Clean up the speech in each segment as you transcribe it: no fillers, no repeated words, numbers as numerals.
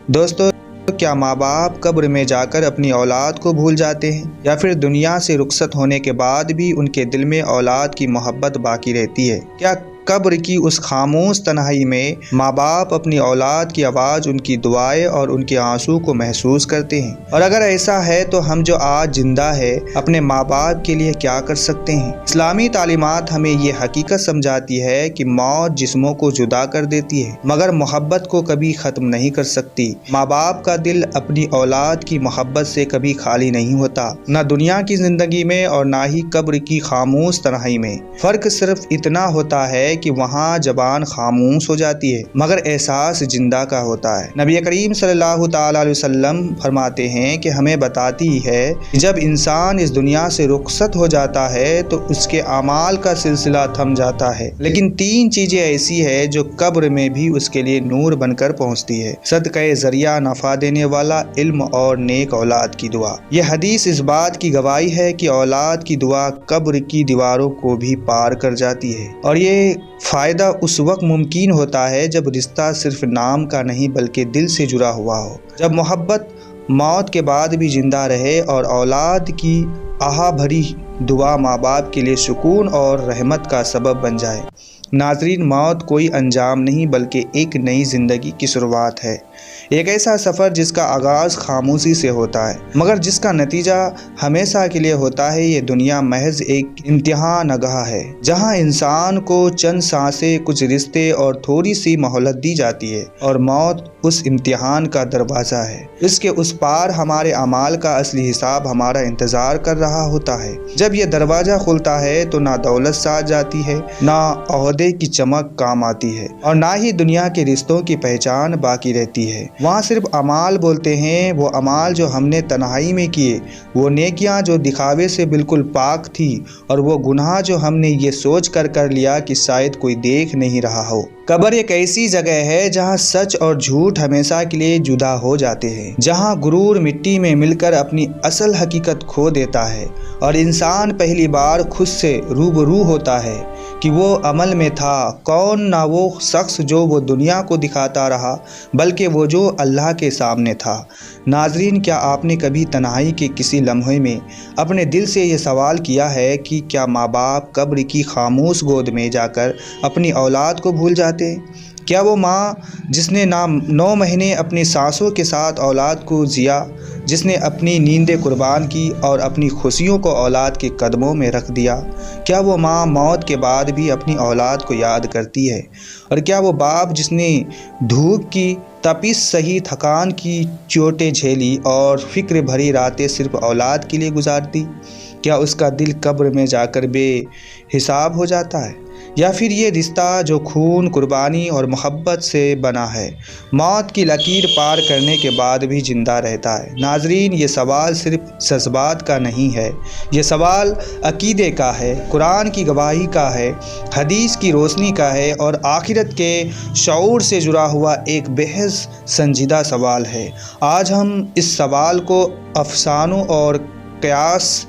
دوستو، کیا ماں باپ قبر میں جا کر اپنی اولاد کو بھول جاتے ہیں، یا پھر دنیا سے رخصت ہونے کے بعد بھی ان کے دل میں اولاد کی محبت باقی رہتی ہے؟ کیا قبر کی اس خاموش تنہائی میں ماں باپ اپنی اولاد کی آواز، ان کی دعائیں اور ان کے آنسو کو محسوس کرتے ہیں؟ اور اگر ایسا ہے تو ہم جو آج زندہ ہے اپنے ماں باپ کے لیے کیا کر سکتے ہیں؟ اسلامی تعلیمات ہمیں یہ حقیقت سمجھاتی ہے کہ موت جسموں کو جدا کر دیتی ہے مگر محبت کو کبھی ختم نہیں کر سکتی۔ ماں باپ کا دل اپنی اولاد کی محبت سے کبھی خالی نہیں ہوتا، نہ دنیا کی زندگی میں اور نہ ہی قبر کی خاموش تنہائی میں۔ فرق صرف اتنا ہوتا ہے کہ وہاں زبان خاموش ہو جاتی ہے مگر احساس زندہ کا ہوتا ہے۔ نبی کریم صلی اللہ تعالی علیہ وسلم فرماتے ہیں کہ ہمیں بتاتی ہے کہ جب انسان اس دنیا سے رخصت ہو جاتا ہے تو اس کے اعمال کا سلسلہ تھم جاتا ہے، لیکن تین چیزیں ایسی ہیں جو قبر میں بھی اس کے لیے نور بن کر پہنچتی ہے: صدقہ ذریعہ، نفع دینے والا علم اور نیک اولاد کی دعا۔ یہ حدیث اس بات کی گواہی ہے کہ اولاد کی دعا قبر کی دیواروں کو بھی پار کر جاتی ہے، اور یہ فائدہ اس وقت ممکن ہوتا ہے جب رشتہ صرف نام کا نہیں بلکہ دل سے جڑا ہوا ہو، جب محبت موت کے بعد بھی زندہ رہے اور اولاد کی آہ بھری دعا ماں باپ کے لیے سکون اور رحمت کا سبب بن جائے۔ ناظرین، موت کوئی انجام نہیں بلکہ ایک نئی زندگی کی شروعات ہے، ایک ایسا سفر جس کا آغاز خاموشی سے ہوتا ہے مگر جس کا نتیجہ ہمیشہ کے لیے ہوتا ہے۔ یہ دنیا محض ایک امتحان گاہ ہے جہاں انسان کو چند سانسیں، کچھ رشتے اور تھوڑی سی مہلت دی جاتی ہے، اور موت اس امتحان کا دروازہ ہے۔ اس کے اس پار ہمارے اعمال کا اصلی حساب ہمارا انتظار کر رہا ہوتا ہے۔ جب یہ دروازہ کھلتا ہے تو نہ دولت ساتھ جاتی ہے، نہ عہدے کی چمک کام آتی ہے، اور نہ ہی دنیا کے رشتوں کی پہچان باقی رہتی ہے۔ وہاں صرف اعمال بولتے ہیں، وہ اعمال جو ہم نے تنہائی میں کیے، وہ نیکیاں جو دکھاوے سے بالکل پاک تھی، اور وہ گناہ جو ہم نے یہ سوچ کر لیا کہ شاید کوئی دیکھ نہیں رہا ہو۔ قبر ایک ایسی جگہ ہے جہاں سچ اور جھوٹ ہمیشہ کے لیے جدا ہو جاتے ہیں، جہاں غرور مٹی میں مل کر اپنی اصل حقیقت کھو دیتا ہے، اور انسان پہلی بار خود سے روبرو ہوتا ہے کہ وہ عمل میں تھا کون، نہ وہ شخص جو وہ دنیا کو دکھاتا رہا بلکہ وہ جو اللہ کے سامنے تھا۔ ناظرین، کیا آپ نے کبھی تنہائی کے کسی لمحے میں اپنے دل سے یہ سوال کیا ہے کہ کیا ماں باپ قبر کی خاموش گود میں جا کر اپنی اولاد کو بھول جاتے ہیں؟ کیا وہ ماں جس نے 9 مہینے اپنی سانسوں کے ساتھ اولاد کو جیا، جس نے اپنی نیندیں قربان کی اور اپنی خوشیوں کو اولاد کے قدموں میں رکھ دیا، کیا وہ ماں موت کے بعد بھی اپنی اولاد کو یاد کرتی ہے؟ اور کیا وہ باپ جس نے دھوپ کی تپش سہی، تھکان کی چوٹیں جھیلی اور فکر بھری راتیں صرف اولاد کے لیے گزار دی، کیا اس کا دل قبر میں جا کر بے حساب ہو جاتا ہے؟ یا پھر یہ رشتہ جو خون، قربانی اور محبت سے بنا ہے، موت کی لکیر پار کرنے کے بعد بھی زندہ رہتا ہے؟ ناظرین، یہ سوال صرف جذبات کا نہیں ہے، یہ سوال عقیدے کا ہے، قرآن کی گواہی کا ہے، حدیث کی روشنی کا ہے، اور آخرت کے شعور سے جڑا ہوا ایک بحث سنجیدہ سوال ہے۔ آج ہم اس سوال کو افسانوں اور قیاس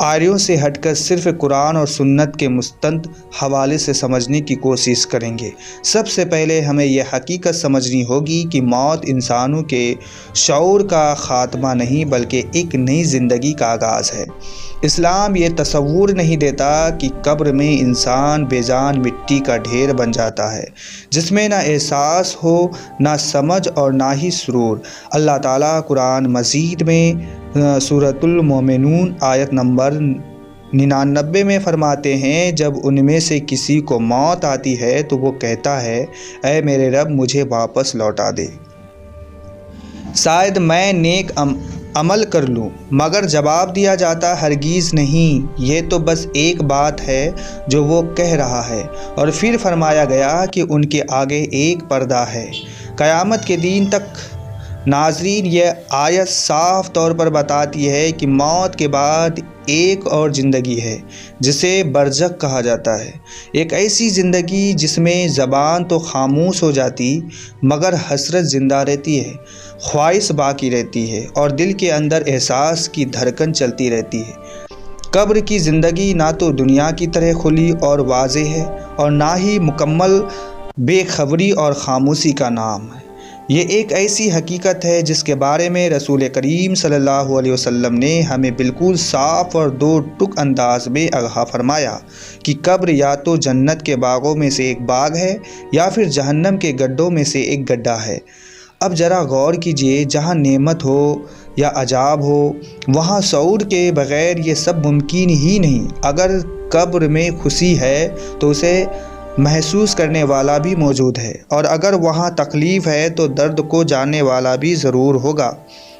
آریوں سے ہٹ کر صرف قرآن اور سنت کے مستند حوالے سے سمجھنے کی کوشش کریں گے۔ سب سے پہلے ہمیں یہ حقیقت سمجھنی ہوگی کہ موت انسانوں کے شعور کا خاتمہ نہیں بلکہ ایک نئی زندگی کا آغاز ہے۔ اسلام یہ تصور نہیں دیتا کہ قبر میں انسان بے جان مٹی کا ڈھیر بن جاتا ہے، جس میں نہ احساس ہو، نہ سمجھ اور نہ ہی سرور۔ اللہ تعالیٰ قرآن مجید میں سورۃ المومنون آیت نمبر 99 میں فرماتے ہیں، جب ان میں سے کسی کو موت آتی ہے تو وہ کہتا ہے، اے میرے رب مجھے واپس لوٹا دے، شاید میں نیک عمل کر لوں۔ مگر جواب دیا جاتا، ہرگز نہیں، یہ تو بس ایک بات ہے جو وہ کہہ رہا ہے۔ اور پھر فرمایا گیا کہ ان کے آگے ایک پردہ ہے قیامت کے دن تک۔ ناظرین، یہ آیت صاف طور پر بتاتی ہے کہ موت کے بعد ایک اور زندگی ہے جسے برزخ کہا جاتا ہے، ایک ایسی زندگی جس میں زبان تو خاموش ہو جاتی مگر حسرت زندہ رہتی ہے، خواہش باقی رہتی ہے، اور دل کے اندر احساس کی دھڑکن چلتی رہتی ہے۔ قبر کی زندگی نہ تو دنیا کی طرح کھلی اور واضح ہے اور نہ ہی مکمل بے خبری اور خاموشی کا نام ہے۔ یہ ایک ایسی حقیقت ہے جس کے بارے میں رسول کریم صلی اللہ علیہ وسلم نے ہمیں بالکل صاف اور دو ٹک انداز میں آگاہ فرمایا کہ قبر یا تو جنت کے باغوں میں سے ایک باغ ہے یا پھر جہنم کے گڈھوں میں سے ایک گڈھا ہے۔ اب ذرا غور کیجئے، جہاں نعمت ہو یا عذاب ہو وہاں شعور کے بغیر یہ سب ممکن ہی نہیں۔ اگر قبر میں خوشی ہے تو اسے محسوس کرنے والا بھی موجود ہے، اور اگر وہاں تکلیف ہے تو درد کو جاننے والا بھی ضرور ہوگا۔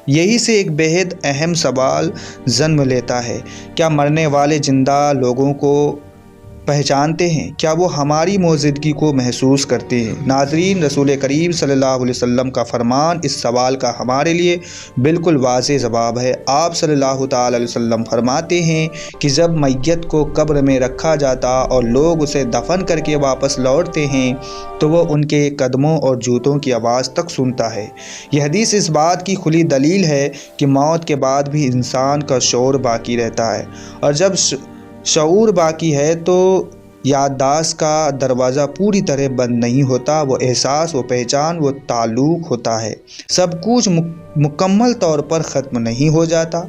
یہی سے ایک بہت اہم سوال جنم لیتا ہے، کیا مرنے والے زندہ لوگوں کو پہچانتے ہیں؟ کیا وہ ہماری موجودگی کو محسوس کرتے ہیں؟ ناظرین، رسول کریم صلی اللہ علیہ وسلم کا فرمان اس سوال کا ہمارے لیے بالکل واضح جواب ہے۔ آپ صلی اللہ تعالی علیہ وسلم فرماتے ہیں کہ جب میت کو قبر میں رکھا جاتا اور لوگ اسے دفن کر کے واپس لوٹتے ہیں تو وہ ان کے قدموں اور جوتوں کی آواز تک سنتا ہے۔ یہ حدیث اس بات کی کھلی دلیل ہے کہ موت کے بعد بھی انسان کا شعور باقی رہتا ہے، اور جب شعور باقی ہے تو یادداشت کا دروازہ پوری طرح بند نہیں ہوتا، وہ احساس، وہ پہچان، وہ تعلق ہوتا ہے۔ سب کچھ مکمل طور پر ختم نہیں ہو جاتا۔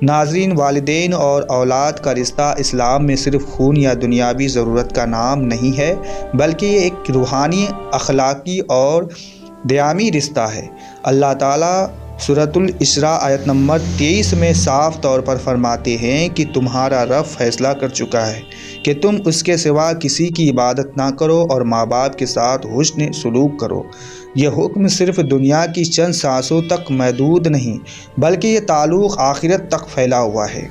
ناظرین، والدین اور اولاد کا رشتہ اسلام میں صرف خون یا دنیاوی ضرورت کا نام نہیں ہے، بلکہ یہ ایک روحانی، اخلاقی اور دیانتی رشتہ ہے۔ اللہ تعالیٰ سورۃ الاسراء آیت نمبر 23 میں صاف طور پر فرماتے ہیں کہ تمہارا رب فیصلہ کر چکا ہے کہ تم اس کے سوا کسی کی عبادت نہ کرو اور ماں باپ کے ساتھ حسن سلوک کرو۔ یہ حکم صرف دنیا کی چند سانسوں تک محدود نہیں، بلکہ یہ تعلق آخرت تک پھیلا ہوا ہے۔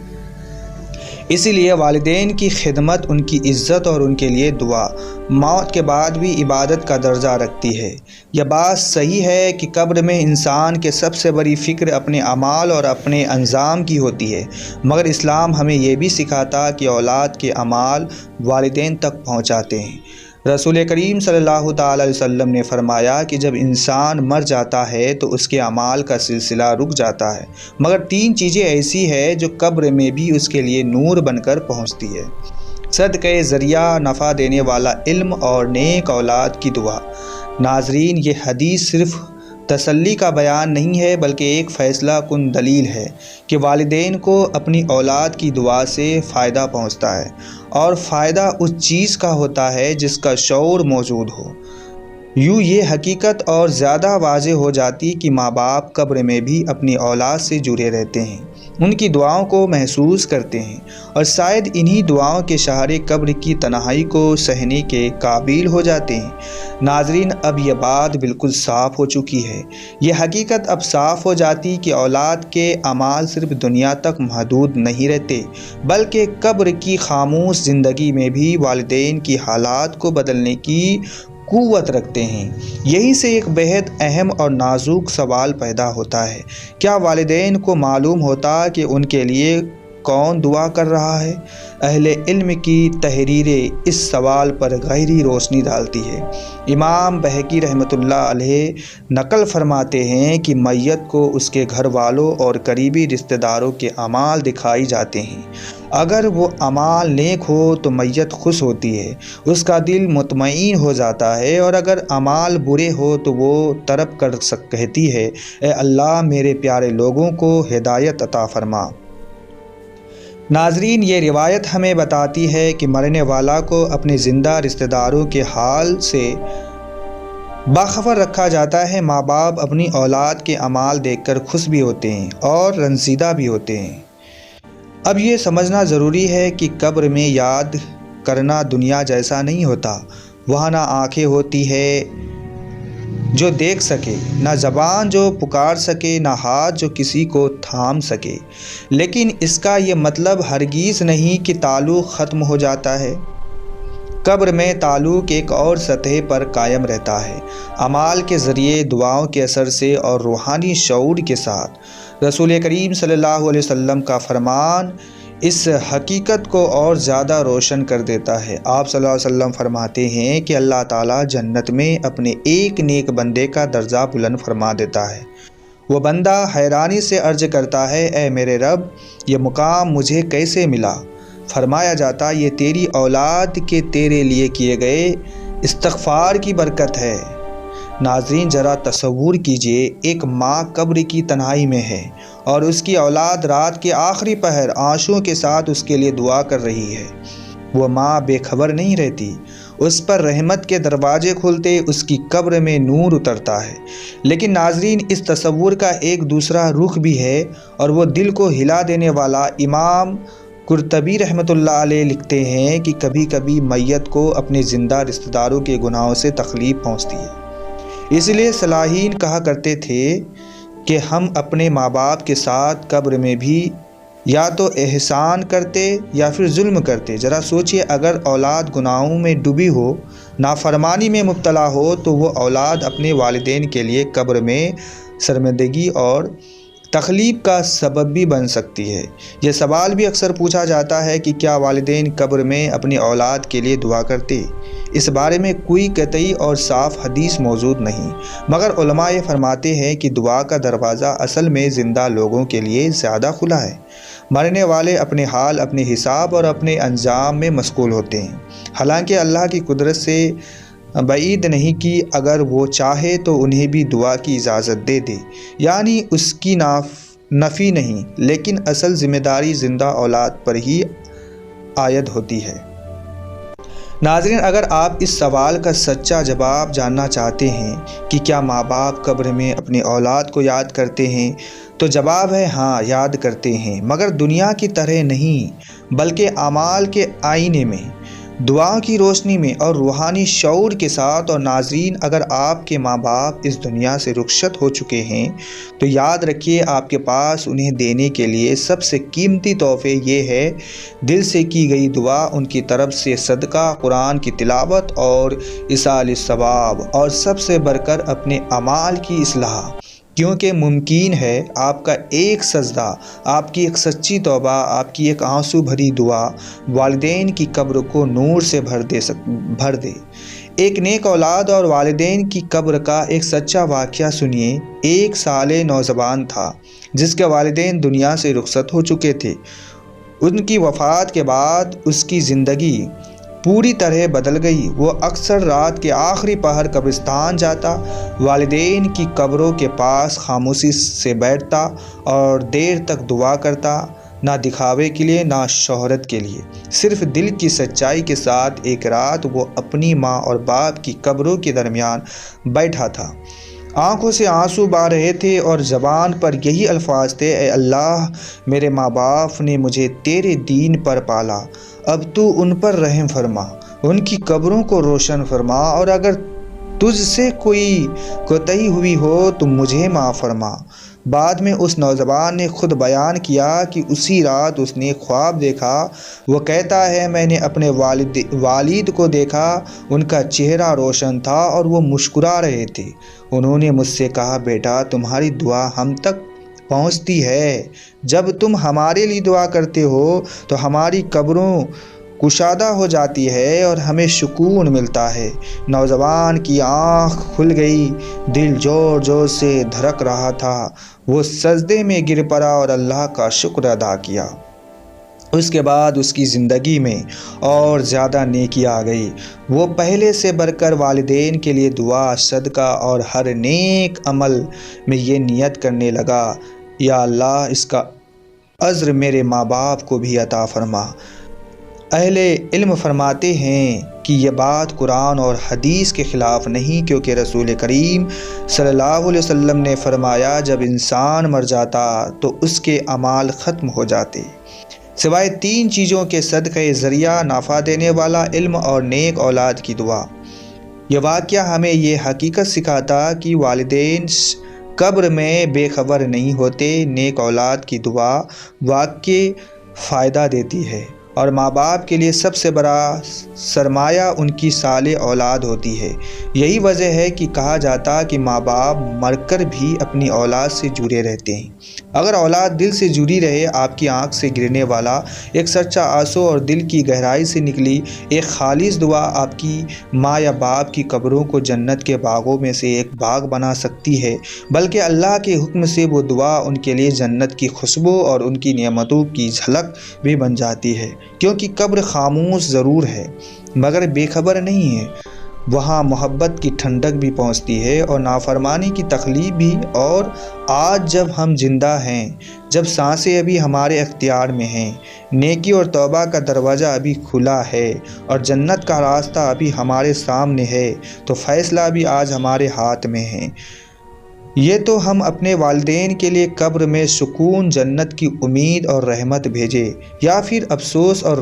اسی لیے والدین کی خدمت، ان کی عزت اور ان کے لیے دعا موت کے بعد بھی عبادت کا درجہ رکھتی ہے۔ یہ بات صحیح ہے کہ قبر میں انسان کے سب سے بڑی فکر اپنے اعمال اور اپنے انجام کی ہوتی ہے، مگر اسلام ہمیں یہ بھی سکھاتا کہ اولاد کے اعمال والدین تک پہنچاتے ہیں۔ رسول کریم صلی اللہ تعالی علیہ وسلم نے فرمایا کہ جب انسان مر جاتا ہے تو اس کے اعمال کا سلسلہ رک جاتا ہے، مگر 3 چیزیں ایسی ہیں جو قبر میں بھی اس کے لیے نور بن کر پہنچتی ہے: صدقہ ذریعہ، نفع دینے والا علم اور نیک اولاد کی دعا۔ ناظرین، یہ حدیث صرف تسلی کا بیان نہیں ہے بلکہ ایک فیصلہ کن دلیل ہے کہ والدین کو اپنی اولاد کی دعا سے فائدہ پہنچتا ہے، اور فائدہ اس چیز کا ہوتا ہے جس کا شعور موجود ہو۔ یوں یہ حقیقت اور زیادہ واضح ہو جاتی کہ ماں باپ قبر میں بھی اپنی اولاد سے جڑے رہتے ہیں، ان کی دعاؤں کو محسوس کرتے ہیں، اور شاید انہی دعاؤں کے سہارے قبر کی تنہائی کو سہنے کے قابل ہو جاتے ہیں۔ ناظرین، اب یہ بات بالکل صاف ہو چکی ہے۔ یہ حقیقت اب صاف ہو جاتی کہ اولاد کے اعمال صرف دنیا تک محدود نہیں رہتے، بلکہ قبر کی خاموش زندگی میں بھی والدین کی حالات کو بدلنے کی قوت رکھتے ہیں۔ یہی سے ایک بہت اہم اور نازک سوال پیدا ہوتا ہے: کیا والدین کو معلوم ہوتا کہ ان کے لیے کون دعا کر رہا ہے؟ اہل علم کی تحریریں اس سوال پر گہری روشنی ڈالتی ہے۔ امام بہقی رحمۃ اللہ علیہ نقل فرماتے ہیں کہ میت کو اس کے گھر والوں اور قریبی رشتہ داروں کے اعمال دکھائی جاتے ہیں۔ اگر وہ اعمال نیک ہو تو میت خوش ہوتی ہے، اس کا دل مطمئن ہو جاتا ہے، اور اگر اعمال برے ہو تو وہ طلب کر کہتی ہے: اے اللہ، میرے پیارے لوگوں کو ہدایت عطا فرما۔ ناظرین، یہ روایت ہمیں بتاتی ہے کہ مرنے والا کو اپنے زندہ رشتہ داروں کے حال سے باخبر رکھا جاتا ہے۔ ماں باپ اپنی اولاد کے اعمال دیکھ کر خوش بھی ہوتے ہیں اور رنجیدہ بھی ہوتے ہیں۔ اب یہ سمجھنا ضروری ہے کہ قبر میں یاد کرنا دنیا جیسا نہیں ہوتا۔ وہاں نہ آنکھیں ہوتی ہے جو دیکھ سکے، نہ زبان جو پکار سکے، نہ ہاتھ جو کسی کو تھام سکے۔ لیکن اس کا یہ مطلب ہرگز نہیں کہ تعلق ختم ہو جاتا ہے۔ قبر میں تعلق ایک اور سطح پر قائم رہتا ہے، اعمال کے ذریعے، دعاؤں کے اثر سے اور روحانی شعور کے ساتھ۔ رسول کریم صلی اللہ علیہ وسلم کا فرمان اس حقیقت کو اور زیادہ روشن کر دیتا ہے۔ آپ صلی اللہ علیہ وسلم فرماتے ہیں کہ اللہ تعالیٰ جنت میں اپنے ایک نیک بندے کا درجہ بلند فرما دیتا ہے۔ وہ بندہ حیرانی سے عرض کرتا ہے: اے میرے رب، یہ مقام مجھے کیسے ملا؟ فرمایا جاتا: یہ تیری اولاد کے تیرے لیے کیے گئے استغفار کی برکت ہے۔ ناظرین ذرا تصور کیجئے، ایک ماں قبر کی تنہائی میں ہے اور اس کی اولاد رات کے آخری پہر آنسوؤں کے ساتھ اس کے لیے دعا کر رہی ہے۔ وہ ماں بے خبر نہیں رہتی، اس پر رحمت کے دروازے کھلتے، اس کی قبر میں نور اترتا ہے۔ لیکن ناظرین، اس تصور کا ایک دوسرا رخ بھی ہے اور وہ دل کو ہلا دینے والا۔ امام قرطبی رحمۃ اللہ علیہ لکھتے ہیں کہ کبھی کبھی میت کو اپنے زندہ رشتہ داروں کے گناہوں سے تکلیف پہنچتی ہے، اس لیے صالحین کہا کرتے تھے کہ ہم اپنے ماں باپ کے ساتھ قبر میں بھی یا تو احسان کرتے یا پھر ظلم کرتے۔ ذرا سوچئے، اگر اولاد گناہوں میں ڈوبی ہو، نافرمانی میں مبتلا ہو، تو وہ اولاد اپنے والدین کے لیے قبر میں شرمندگی اور تکلیف کا سبب بھی بن سکتی ہے۔ یہ سوال بھی اکثر پوچھا جاتا ہے کہ کیا والدین قبر میں اپنی اولاد کے لیے دعا کرتے؟ اس بارے میں کوئی قطعی اور صاف حدیث موجود نہیں، مگر علماء یہ فرماتے ہیں کہ دعا کا دروازہ اصل میں زندہ لوگوں کے لیے زیادہ کھلا ہے۔ مرنے والے اپنے حال، اپنے حساب اور اپنے انجام میں مشغول ہوتے ہیں، حالانکہ اللہ کی قدرت سے بعید نہیں کہ اگر وہ چاہے تو انہیں بھی دعا کی اجازت دے دے، یعنی اس کی نفی نہیں، لیکن اصل ذمہ داری زندہ اولاد پر ہی عائد ہوتی ہے۔ ناظرین، اگر آپ اس سوال کا سچا جواب جاننا چاہتے ہیں کہ کیا ماں باپ قبر میں اپنی اولاد کو یاد کرتے ہیں، تو جواب ہے ہاں، یاد کرتے ہیں، مگر دنیا کی طرح نہیں، بلکہ اعمال کے آئینے میں، دعاؤں کی روشنی میں اور روحانی شعور کے ساتھ۔ اور ناظرین، اگر آپ کے ماں باپ اس دنیا سے رخصت ہو چکے ہیں تو یاد رکھیے، آپ کے پاس انہیں دینے کے لیے سب سے قیمتی تحفے یہ ہے: دل سے کی گئی دعا، ان کی طرف سے صدقہ، قرآن کی تلاوت اور ایصال ثواب، اور سب سے بڑھ کر اپنے اعمال کی اصلاح، کیونکہ ممکن ہے آپ کا ایک سجدہ، آپ کی ایک سچی توبہ، آپ کی ایک آنسو بھری دعا والدین کی قبر کو نور سے بھر دے۔ ایک نیک اولاد اور والدین کی قبر کا ایک سچا واقعہ سنیے۔ ایک صالح نوجوان تھا جس کے والدین دنیا سے رخصت ہو چکے تھے۔ ان کی وفات کے بعد اس کی زندگی پوری طرح بدل گئی۔ وہ اکثر رات کے آخری پہر قبرستان جاتا، والدین کی قبروں کے پاس خاموشی سے بیٹھتا اور دیر تک دعا کرتا، نہ دکھاوے کے لیے نہ شہرت کے لیے، صرف دل کی سچائی کے ساتھ۔ ایک رات وہ اپنی ماں اور باپ کی قبروں کے درمیان بیٹھا تھا، آنکھوں سے آنسو بہہ رہے تھے اور زبان پر یہی الفاظ تھے: اے اللہ، میرے ماں باپ نے مجھے تیرے دین پر پالا، اب تو ان پر رحم فرما، ان کی قبروں کو روشن فرما، اور اگر تجھ سے کوئی کوتاہی ہوئی ہو تو مجھے معاف فرما۔ بعد میں اس نوجوان نے خود بیان کیا کہ اسی رات اس نے خواب دیکھا۔ وہ کہتا ہے، میں نے اپنے والد کو دیکھا، ان کا چہرہ روشن تھا اور وہ مسکرا رہے تھے۔ انہوں نے مجھ سے کہا، بیٹا، تمہاری دعا ہم تک پہنچتی ہے۔ جب تم ہمارے لیے دعا کرتے ہو تو ہماری قبروں کشادہ ہو جاتی ہے اور ہمیں سکون ملتا ہے۔ نوجوان کی آنکھ کھل گئی، دل زور زور سے دھڑک رہا تھا۔ وہ سجدے میں گر پڑا اور اللہ کا شکر ادا کیا۔ اس کے بعد اس کی زندگی میں اور زیادہ نیکی آ گئی۔ وہ پہلے سے بڑھ کر والدین کے لیے دعا، صدقہ اور ہر نیک عمل میں یہ نیت کرنے لگا: یا اللہ، اس کا اجر میرے ماں باپ کو بھی عطا فرما۔ اہل علم فرماتے ہیں کہ یہ بات قرآن اور حدیث کے خلاف نہیں، کیونکہ رسول کریم صلی اللہ علیہ وسلم نے فرمایا، جب انسان مر جاتا تو اس کے اعمال ختم ہو جاتے سوائے 3 چیزوں کے: صدقہ ذریعہ، نفع دینے والا علم اور نیک اولاد کی دعا۔ یہ واقعہ ہمیں یہ حقیقت سکھاتا کہ والدین قبر میں بے خبر نہیں ہوتے۔ نیک اولاد کی دعا واقعی فائدہ دیتی ہے، اور ماں باپ کے لیے سب سے بڑا سرمایہ ان کی صالح اولاد ہوتی ہے۔ یہی وجہ ہے کہ کہا جاتا کہ ماں باپ مر کر بھی اپنی اولاد سے جڑے رہتے ہیں۔ اگر اولاد دل سے جڑی رہے، آپ کی آنکھ سے گرنے والا ایک سچا آنسو اور دل کی گہرائی سے نکلی ایک خالص دعا آپ کی ماں یا باپ کی قبروں کو جنت کے باغوں میں سے ایک باغ بنا سکتی ہے، بلکہ اللہ کے حکم سے وہ دعا ان کے لیے جنت کی خوشبو اور ان کی نعمتوں کی جھلک بھی بن جاتی ہے۔ کیونکہ قبر خاموش ضرور ہے مگر بے خبر نہیں ہے۔ وہاں محبت کی ٹھنڈک بھی پہنچتی ہے اور نافرمانی کی تکلیف بھی۔ اور آج جب ہم زندہ ہیں، جب سانسیں ابھی ہمارے اختیار میں ہیں، نیکی اور توبہ کا دروازہ ابھی کھلا ہے اور جنت کا راستہ ابھی ہمارے سامنے ہے، تو فیصلہ بھی آج ہمارے ہاتھ میں ہے۔ یہ تو ہم اپنے والدین کے لیے قبر میں سکون، جنت کی امید اور رحمت بھیجیں، یا پھر افسوس اور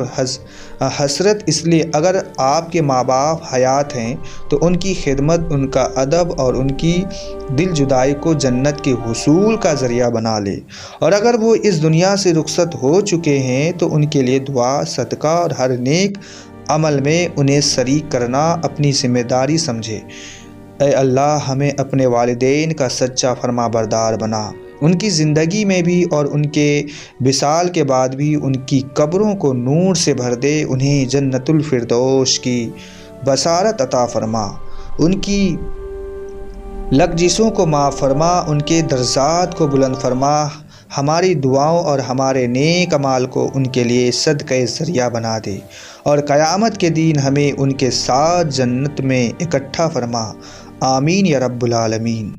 حسرت۔ اس لیے اگر آپ کے ماں باپ حیات ہیں تو ان کی خدمت، ان کا ادب اور ان کی دل جدائی کو جنت کے حصول کا ذریعہ بنا لے، اور اگر وہ اس دنیا سے رخصت ہو چکے ہیں تو ان کے لیے دعا، صدقہ اور ہر نیک عمل میں انہیں شریک کرنا اپنی ذمہ داری سمجھے۔ اے اللہ، ہمیں اپنے والدین کا سچا فرما بردار بنا، ان کی زندگی میں بھی اور ان کے وصال کے بعد بھی ان کی قبروں کو نور سے بھر دے، انہیں جنت الفردوس کی بشارت عطا فرما، ان کی لغزشوں کو معاف فرما، ان کے درجات کو بلند فرما، ہماری دعاؤں اور ہمارے نیک اعمال کو ان کے لیے صدقہ ذریعہ بنا دے، اور قیامت کے دن ہمیں ان کے ساتھ جنت میں اکٹھا فرما۔ آمین یا رب العالمین۔